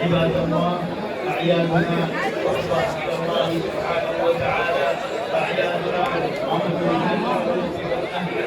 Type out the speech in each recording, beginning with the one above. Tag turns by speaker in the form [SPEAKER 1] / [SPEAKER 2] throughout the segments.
[SPEAKER 1] عباد الله أعيادنا قربى إلى الله سبحانه وتعالى أعيادنا عمل بالجنة والتي والأهل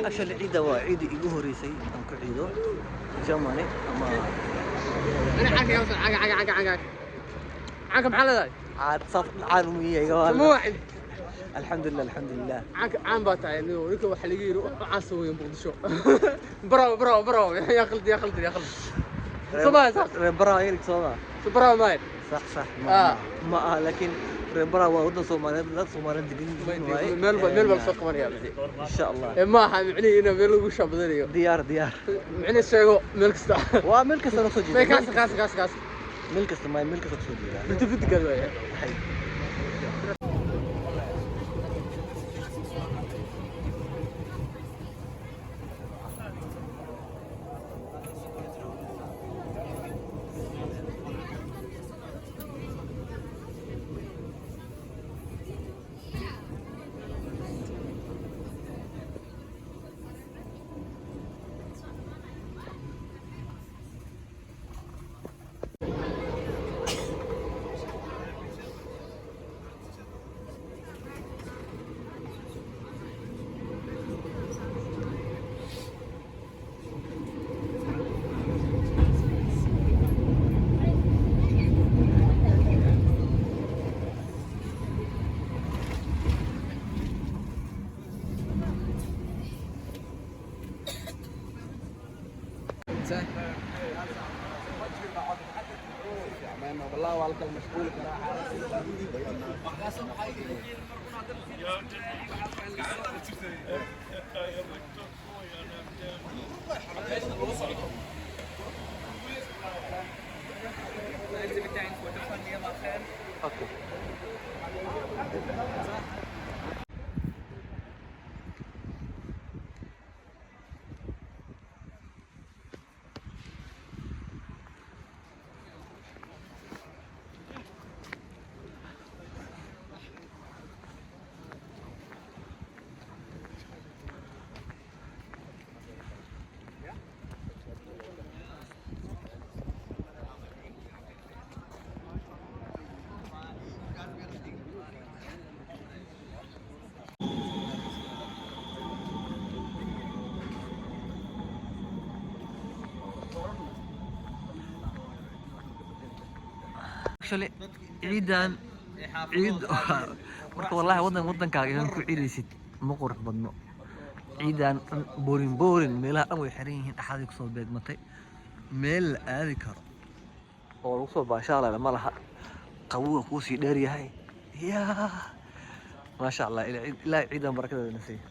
[SPEAKER 2] Actually, ciida waa ciidi igu horeysay aan ku ciido Germany ama
[SPEAKER 3] عاك محل
[SPEAKER 2] عاد صف عالمية يا
[SPEAKER 3] مو واحد
[SPEAKER 2] الحمد لله الحمد لله
[SPEAKER 3] عاك عام باتاي انه نيكو waxa laga yiri caasoo weyn Muqdisho برو يا خلد صباح
[SPEAKER 2] برا يلك صباح
[SPEAKER 3] برا ماي
[SPEAKER 2] صح ما لكن برا ودن Soomaaliyeed dad Soomaaliyeed degan
[SPEAKER 3] meel bal soo qabanaya
[SPEAKER 2] ان شاء الله
[SPEAKER 3] ما ha micnii ina meel lagu shabadanayo
[SPEAKER 2] diyaar
[SPEAKER 3] micnii sheego meel kasta
[SPEAKER 2] waa meel kasta soo jeedo
[SPEAKER 3] kaas
[SPEAKER 2] meel kasta soo jeedo
[SPEAKER 3] inta fidgal way والله والله المشغول اوكي
[SPEAKER 2] actually ciidan ciid marka wallahi wadankaaga inaan ku ciidaysid ma qurux badno ciidan boorin meelaha dhan way xiran yihiin axad ku soo beegmatay meel la aadi karo oo lagu soo baashaala ma laha qabowga ku sii dheer yahay ya ma sha Allah ila ciidan barakada nasiib